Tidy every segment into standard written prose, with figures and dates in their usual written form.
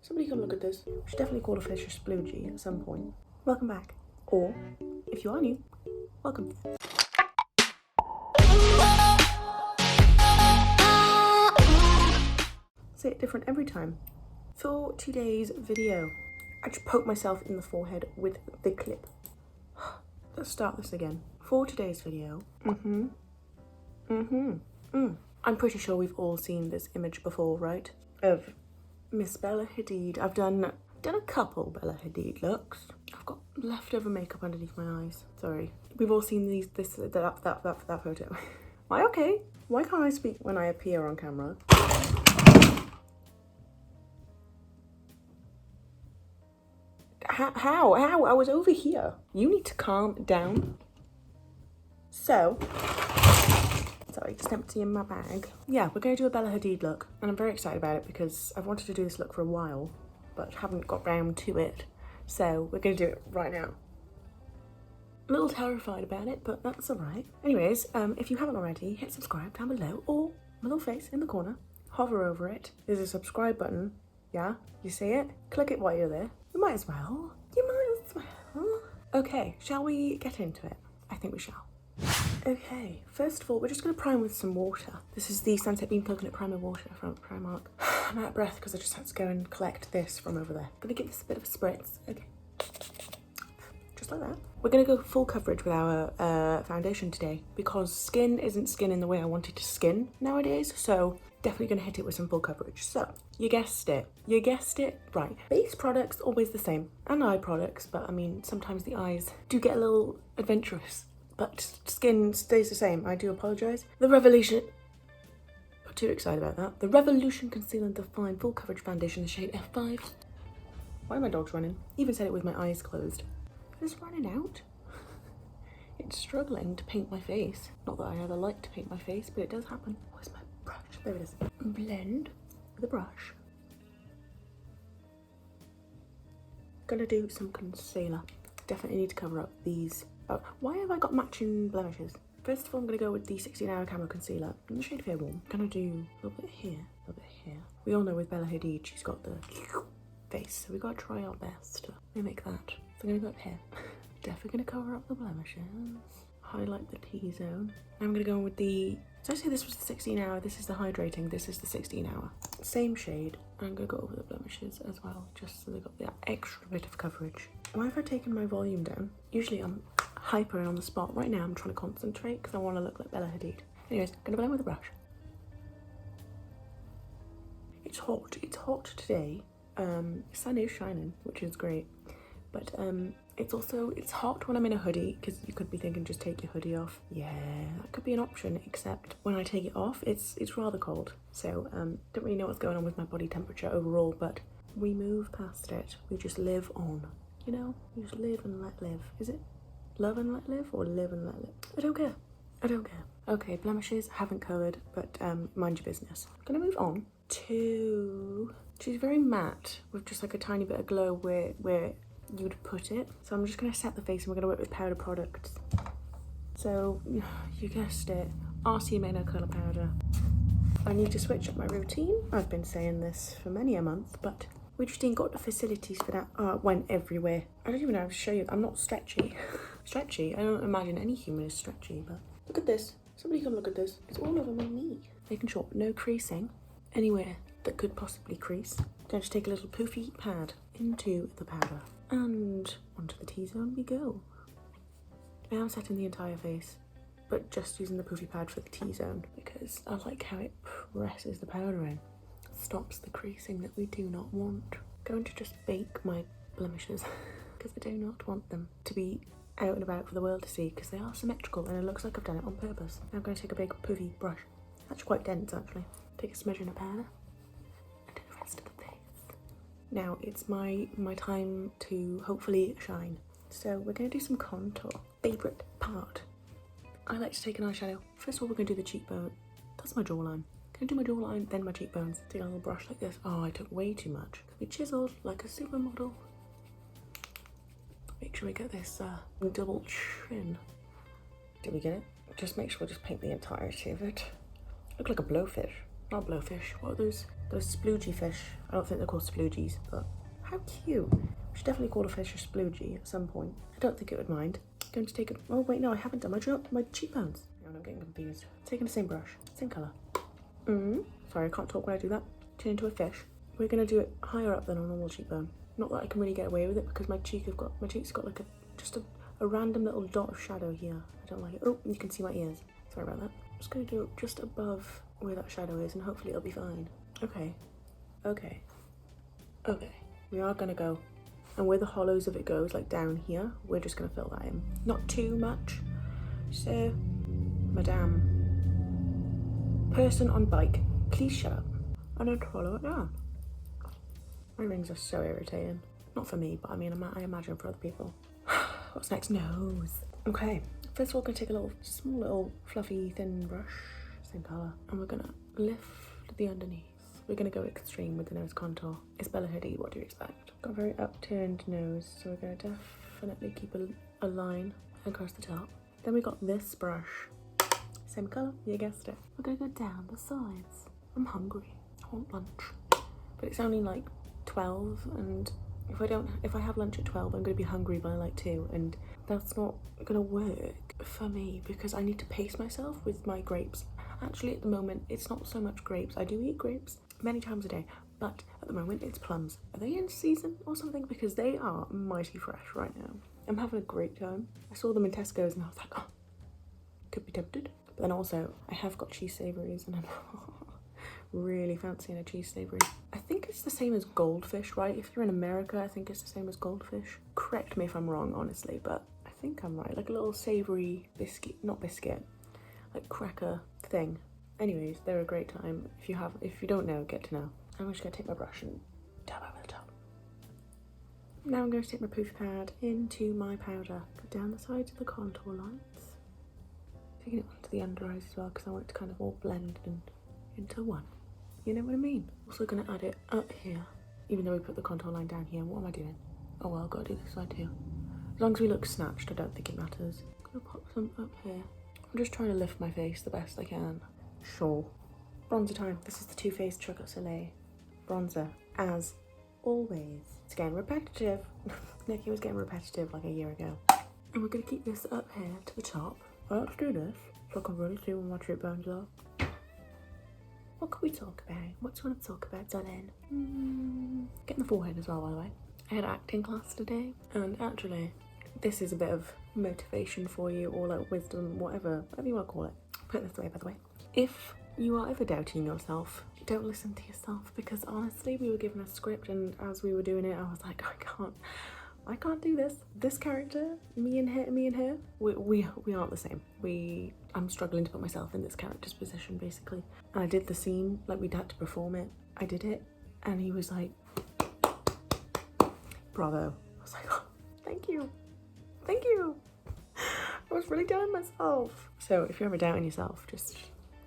Somebody come look at this. We should definitely call a fish a sploogie at some point. Welcome back. Or, if you are new, welcome. Say it different every time. For today's video, I just poked myself in the forehead with the clip. Let's start this again. For today's video, I'm pretty sure we've all seen this image before, right? Of Miss Bella Hadid. I've done a couple Bella Hadid looks. I've got leftover makeup underneath my eyes. Sorry. We've all seen that photo. Am I okay? Why can't I speak when I appear on camera? How? I was over here. You need to calm down. So, sorry, just empty in my bag. Yeah, we're going to do a Bella Hadid look, and I'm very excited about it because I've wanted to do this look for a while, but haven't got round to it. So we're going to do it right now. A little terrified about it, but that's all right. Anyways, if you haven't already, hit subscribe down below, or my little face in the corner. Hover over it. There's a subscribe button. Yeah, you see it? Click it while you're there. You might as well. Okay, shall we get into it? I think we shall. Okay, first of all, we're just going to prime with some water. This is the Sunset Beam Coconut Primer Water from Primark. I'm out of breath because I just had to go and collect this from over there. Gonna give this a bit of a spritz. Okay. Just like that. We're going to go full coverage with our foundation today because skin isn't skin in the way I want it to skin nowadays, so definitely going to hit it with some full coverage. So, you guessed it. You guessed it right. Base products, always the same. And eye products, but I mean, sometimes the eyes do get a little adventurous. But skin stays the same. I do apologise. The Revolution... I'm too excited about that. The Revolution Conceal and Define Full Coverage Foundation, the shade F5. Why are my dogs running? Even said it with my eyes closed. It's running out. It's struggling to paint my face. Not that I ever like to paint my face, but it does happen. Where's my brush? There it is. Blend with a brush. Gonna do some concealer. Definitely need to cover up these. Oh, why have I got matching blemishes? First of all, I'm gonna go with the 16-hour Camo Concealer in the shade Fair Warm. Gonna do a little bit here, a little bit here. We all know with Bella Hadid, she's got the face, so we gotta try our best to mimic that. So I'm gonna go up here. Definitely gonna cover up the blemishes. Highlight the T-zone. I'm gonna go in with the... Did I say this was the 16-hour? This is the hydrating. This is the 16-hour. Same shade. I'm gonna go over the blemishes as well, just so they've got that extra bit of coverage. Why have I taken my volume down? Usually I'm hyper and on the spot. Right now I'm trying to concentrate because I want to look like Bella Hadid. Anyways, gonna blend with a brush. It's hot. It's hot today. The sun is shining, which is great. But it's hot when I'm in a hoodie, because you could be thinking just take your hoodie off. Yeah, that could be an option, except when I take it off, it's rather cold. So don't really know what's going on with my body temperature overall, but we move past it. We just live on, you know? You just live and let live. Is it love and let live or live and let live? I don't care. I don't care. Okay, blemishes haven't covered, but mind your business. I'm gonna move on to... She's very matte with just like a tiny bit of glow where you would put it. So I'm just gonna set the face and we're gonna work with powder products. So you guessed it, RC No Colour Powder. I need to switch up my routine. I've been saying this for many a month, but we just ain't got the facilities for that. Oh, it went everywhere. I don't even know how to show you. I'm not stretchy. Stretchy? I don't imagine any human is stretchy, but look at this. Somebody come look at this. It's all over my knee. Making sure no creasing anywhere that could possibly crease. Then just take a little poofy pad into the powder. And onto the T-zone we go. I am setting the entire face, but just using the poofy pad for the T-zone because I like how it presses the powder in. Stops the creasing that we do not want. Going to just bake my blemishes because I do not want them to be out and about for the world to see because they are symmetrical and it looks like I've done it on purpose. Now I'm going to take a big poofy brush. It's actually quite dense actually. Take a smidgen of powder and do the rest of the face. Now it's my time to hopefully shine. So we're going to do some contour. Favourite part. I like to take an eyeshadow. First of all, we're going to do the cheekbone. That's my jawline. Going to do my jawline, then my cheekbones. Take a little brush like this. Oh, I took way too much. We chiseled like a supermodel. Make sure we get this double chin. Did we get it? Just make sure we just paint the entirety of it. Look like a blowfish. Not blowfish. What are those Those sploogey fish. I don't think they're called sploogies, but how cute. We should definitely call a fish a sploogie at some point. I don't think it would mind. I'm going to take it. Oh wait, no, I haven't done my cheekbones. No, I'm getting confused. Taking the same brush, same colour. Sorry, I can't talk when I do that. Turn into a fish. We're going to do it higher up than a normal cheekbone. Not that I can really get away with it because my cheek's got like just a random little dot of shadow here. I don't like it. Oh, you can see my ears. Sorry about that. I'm just going to do it just above where that shadow is and hopefully it'll be fine. Okay. We are going to go. And where the hollows of it goes, like down here, we're just going to fill that in. Not too much. So, madame. Person on bike, please shut up. I don't follow it down. My rings are so irritating. Not for me, but I mean, I imagine for other people. What's next? Nose. Okay, first of all, we're gonna take a small little fluffy thin brush, same colour, and we're gonna lift the underneath. We're gonna go extreme with the nose contour. It's Bella Hadid, what do you expect? Got a very upturned nose, so we're gonna definitely keep a line across the top. Then we got this brush, same colour, you guessed it. We're gonna go down the sides. I'm hungry, I want lunch. But it's only like 12, and if I have lunch at 12, I'm gonna be hungry by like 2, and that's not gonna work for me because I need to pace myself with my grapes. Actually, at the moment, it's not so much grapes. I do eat grapes many times a day, but at the moment it's plums. Are they in season or something? Because they are mighty fresh right now. I'm having a great time. I saw them in Tesco's and I was like, oh, could be tempted. But then also, I have got cheese savouries and I'm really fancying a cheese savoury. I think it's the same as goldfish, right? If you're in America, I think it's the same as goldfish. Correct me if I'm wrong, honestly, but I think I'm right. Like a little savoury biscuit, not biscuit, like cracker thing. Anyways, they're a great time. If you don't know, get to know. I'm just gonna take my brush and dab over the top. Now I'm going to take my poof pad into my powder. Go down the sides of the contour lines. Taking it onto the under eyes as well because I want it to kind of all blend into one. You know what I mean? Also gonna add it up here. Even though we put the contour line down here, what am I doing? Oh well, I've got to do this side too. As long as we look snatched, I don't think it matters. I'm gonna pop some up here. I'm just trying to lift my face the best I can. Sure. Bronzer time. This is the Too Faced Chocolate Soleil bronzer, as always. It's getting repetitive. Nikki was getting repetitive like a year ago. And we're gonna keep this up here to the top. I like to do this so I can really see where my cheekbones are. What can we talk about? What do you want to talk about, darling? Getting the forehead as well, by the way. I had acting class today, and actually, this is a bit of motivation for you, or like wisdom, whatever you want to call it. Put it this way, by the way. If you are ever doubting yourself, don't listen to yourself, because honestly, we were given a script, and as we were doing it, I was like, I can't do this. This character, me and her, we aren't the same. I'm struggling to put myself in this character's position, basically. And I did the scene, like we'd had to perform it. I did it, and he was like, bravo. I was like, oh, thank you. I was really doubting myself. So if you're ever doubting yourself, just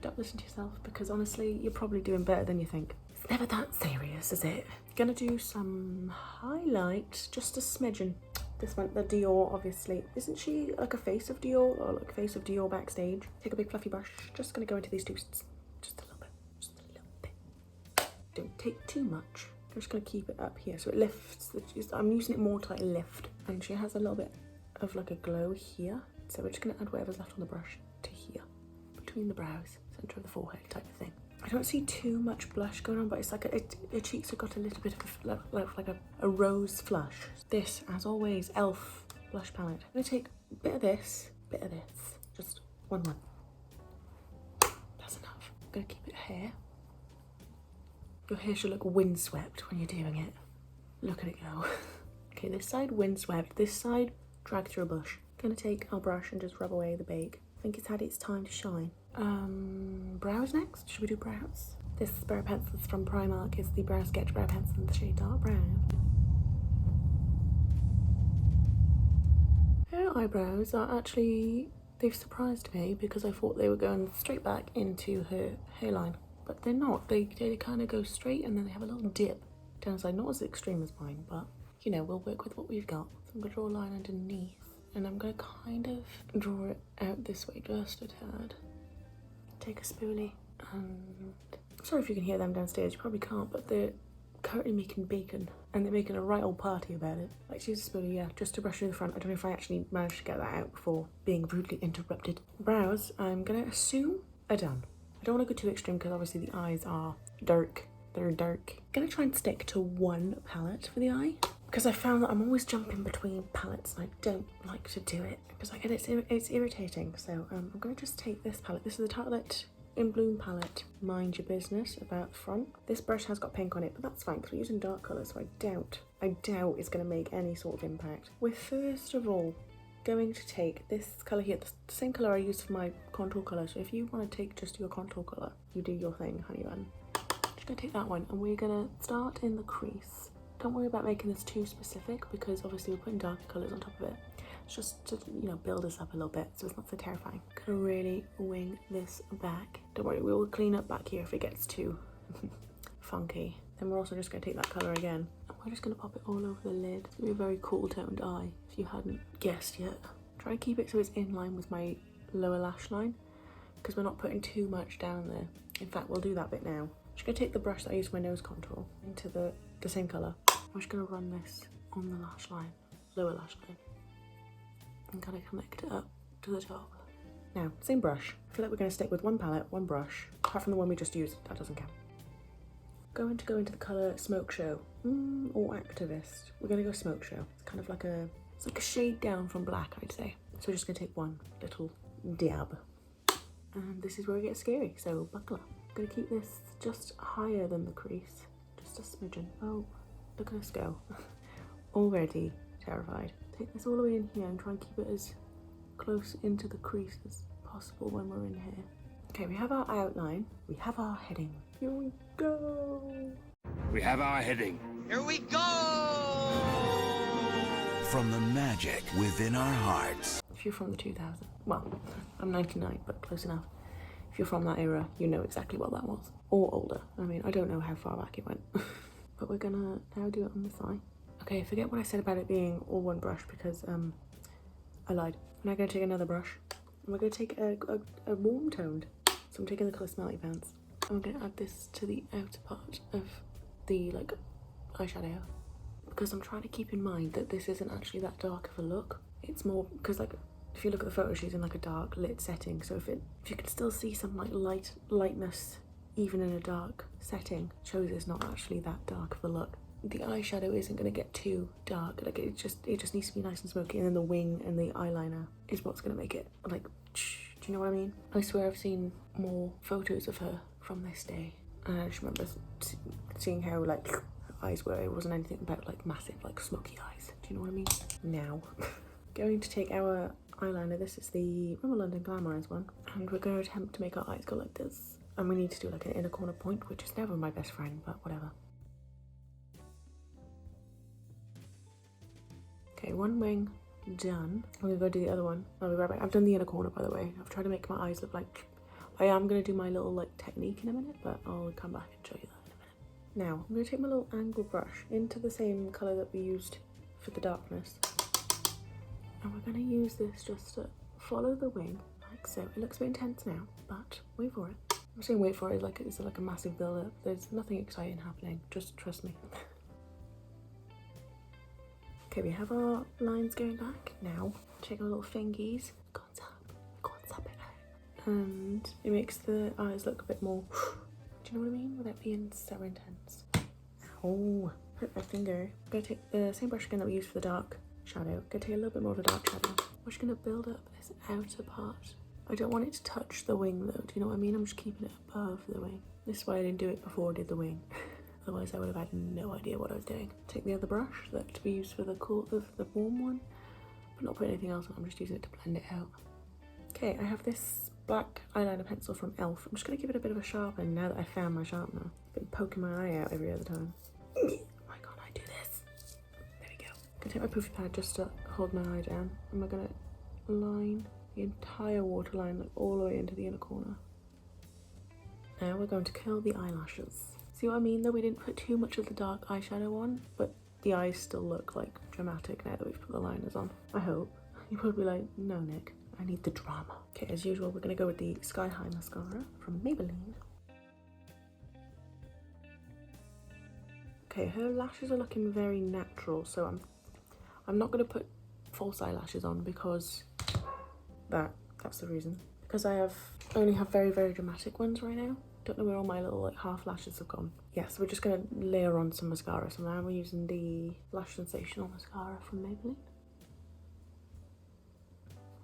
don't listen to yourself, because honestly, you're probably doing better than you think. It's never that serious, is it? Gonna do some highlight, just a smidgen. This one, the Dior, obviously. Isn't she like a face of Dior, or like a face of Dior backstage? Take a big fluffy brush. Just gonna go into these two, just a little bit. Don't take too much. I'm just gonna keep it up here so it lifts. I'm using it more to like lift, and she has a little bit of like a glow here. So we're just gonna add whatever's left on the brush to here, between the brows, center of the forehead type of thing. I don't see too much blush going on, but it's like her cheeks have got a little bit of like a rose flush. This, as always, e.l.f. blush palette. I'm gonna take a bit of this, just one. That's enough. I'm gonna keep it here. Your hair should look windswept when you're doing it. Look at it go. Okay, this side windswept, this side drag through a bush. Gonna take our brush and just rub away the bake. I think it's had its time to shine. Brows next. Should we do brows? This brow pencil is from Primark. It's the Brow Sketch Brow Pencil in the shade Dark Brown. Her eyebrows are actually, they've surprised me because I thought they were going straight back into her hairline. But they're not. They kind of go straight and then they have a little dip down the side. Not as extreme as mine, but you know, we'll work with what we've got. So I'm gonna draw a line underneath. And I'm going to kind of draw it out this way just a tad. Take a spoolie and Sorry if you can hear them downstairs, you probably can't, but they're currently making bacon and they're making a right old party about it. Like, use a spoolie, yeah, just to brush through the front. I don't know if I actually managed to get that out before being rudely interrupted. Brows, I'm gonna assume are done. I don't want to go too extreme because obviously the eyes are dark. They're dark. I'm gonna try and stick to one palette for the eye because I found that I'm always jumping between palettes and I don't like to do it because I get it's irritating. So I'm gonna just take this palette. This is the Tartelette in Bloom palette. Mind your business about the front. This brush has got pink on it, but that's fine because we're using dark colours, so I doubt it's going to make any sort of impact. We're first of all going to take this colour here, the same colour I used for my contour colour. So if you want to take just your contour colour, you do your thing, honey bun. Just going to take that one and we're going to start in the crease. Don't worry about making this too specific because obviously we're putting darker colours on top of it. Just to, you know, build us up a little bit so it's not so terrifying. Gonna really wing this back. Don't worry, we will clean up back here if it gets too funky. Then we're also just gonna take that colour again and we're just gonna pop it all over the lid. It's gonna be a very cool toned eye if you hadn't guessed yet. Try and keep it so it's in line with my lower lash line because we're not putting too much down there. In fact, we'll do that bit now. I'm just gonna take the brush that I used for my nose contour into the same colour. I'm just gonna run this on the lash line, lower lash line. And kind of connect it up to the top. Now, same brush. I feel like we're going to stick with one palette, one brush, apart from the one we just used. That doesn't count. Going to go into the colour Smoke Show or Activist. We're going to go Smoke Show. It's kind of like it's like a shade down from black, I'd say. So we're just going to take one little dab. And this is where it gets scary, so buckle up. I'm going to keep this just higher than the crease. Just a smidgen. Oh, look at us go. Already terrified. Take this all the way in here and try and keep it as close into the crease as possible when we're in here. Okay, we have our outline, we have our heading. Here we go. We have our heading. Here we go! From the magic within our hearts. If you're from the 2000s, well, I'm 99, but close enough. If you're from that era, you know exactly what that was. Or older. I mean, I don't know how far back it went. But we're gonna now do it on this eye. Okay, forget what I said about it being all one brush because I lied. I'm now going to take another brush and we're going to take a warm toned. So I'm taking the colour Smelly Pants and we're going to add this to the outer part of the like eyeshadow because I'm trying to keep in mind that this isn't actually that dark of a look. It's more because like if you look at the photo, she's in like a dark lit setting. So if you can still see some like lightness even in a dark setting, shows it's not actually that dark of a look. The eyeshadow isn't going to get too dark, like it just needs to be nice and smoky, and then the wing and the eyeliner is what's going to make it like, do you know what I mean? I swear I've seen more photos of her from this day and I just remember seeing how like her eyes were. It wasn't anything about like massive like smoky eyes, do you know what I mean? Now going to take our eyeliner. This is the Rimmel London Glamorize one and we're going to attempt to make our eyes go like this, and we need to do like an inner corner point, which is never my best friend, but whatever. Okay, one wing done. I'm gonna go do the other one. I'll be right back. I've done the inner corner, by the way. I've tried to make my eyes look like... I am gonna do my little like technique in a minute, but I'll come back and show you that in a minute. Now, I'm gonna take my little angle brush into the same colour that we used for the darkness. And we're gonna use this just to follow the wing, like so. It looks a bit intense now, but wait for it. I'm saying wait for it like it's like a massive build-up. There's nothing exciting happening, just trust me. Okay, we have our lines going back. Now, check our little fingies. Go and zap it out. And it makes the eyes look a bit more, do you know what I mean? Without being so intense. Oh, hurt my finger. I'm gonna take the same brush again that we used for the dark shadow. I'm gonna take a little bit more of a dark shadow. We're just gonna build up this outer part. I don't want it to touch the wing though, do you know what I mean? I'm just keeping it above the wing. This is why I didn't do it before I did the wing. Otherwise I would have had no idea what I was doing. Take the other brush that we used for the warm one, but not put anything else on. I'm just using it to blend it out. Okay, I have this black eyeliner pencil from e.l.f. I'm just going to give it a bit of a sharpen now that I found my sharpener. I've been poking my eye out every other time. Why can't I do this? There we go. I'm going to take my poofy pad just to hold my eye down, and we're going to line the entire waterline like all the way into the inner corner. Now we're going to curl the eyelashes. See what I mean though? We didn't put too much of the dark eyeshadow on, but the eyes still look like dramatic now that we've put the liners on. I hope. You're probably like, no Nick, I need the drama. Okay, as usual, we're gonna go with the Sky High mascara from Maybelline. Okay, her lashes are looking very natural, so I'm not gonna put false eyelashes on because that's the reason. Because I only have very, very dramatic ones right now. Don't know where all my little like half lashes have gone. Yeah, so we're just gonna layer on some mascara. So now we're using the Lash Sensational mascara from Maybelline.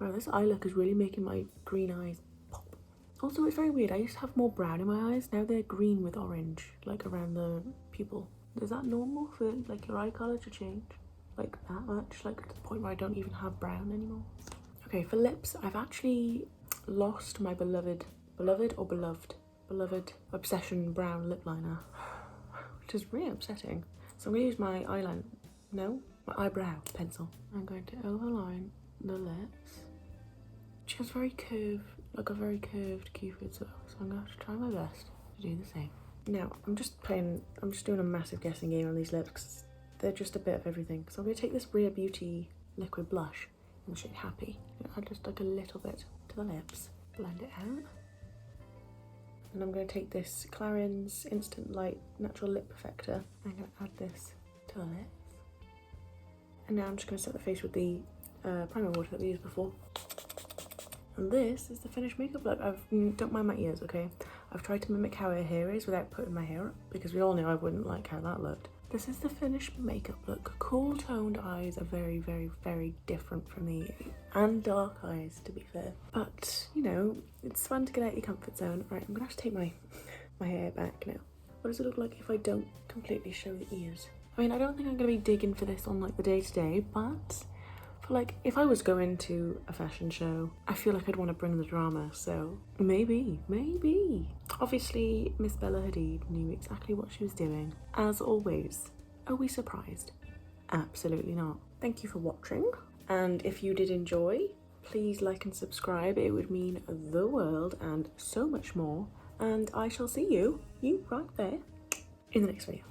Wow, this eye look is really making my green eyes pop. Also, it's very weird. I used to have more brown in my eyes. Now they're green with orange, like around the pupil. Is that normal for like your eye colour to change like that much? Like to the point where I don't even have brown anymore. Okay, for lips, I've actually lost my beloved Obsession brown lip liner, which is really upsetting. So I'm gonna use my my eyebrow pencil. I'm going to overline the lips. She has very curved cupids though, so I'm gonna have to try my best to do the same. Now, I'm just doing a massive guessing game on these lips because they're just a bit of everything. So I'm gonna take this Rare Beauty liquid blush in the shade Happy. Add just like a little bit to the lips, blend it out. And I'm going to take this Clarins Instant Light Natural Lip Perfector. I'm going to add this to the lips. And now I'm just going to set the face with the primer water that we used before. And this is the finished makeup look. Don't mind my ears, okay? I've tried to mimic how her hair is without putting my hair up because we all know I wouldn't like how that looked. This is the finished makeup look. Cool toned eyes are very, very, very different from me. And dark eyes, to be fair. But, you know, it's fun to get out your comfort zone. Right, I'm gonna have to take my hair back now. What does it look like if I don't completely show the ears? I mean, I don't think I'm gonna be digging for this on like the day-to-day, but for like, if I was going to a fashion show, I feel like I'd want to bring the drama, so maybe. Obviously, Miss Bella Hadid knew exactly what she was doing. As always, are we surprised? Absolutely not. Thank you for watching, and if you did enjoy, please like and subscribe. It would mean the world and so much more, and I shall see you right there in the next video.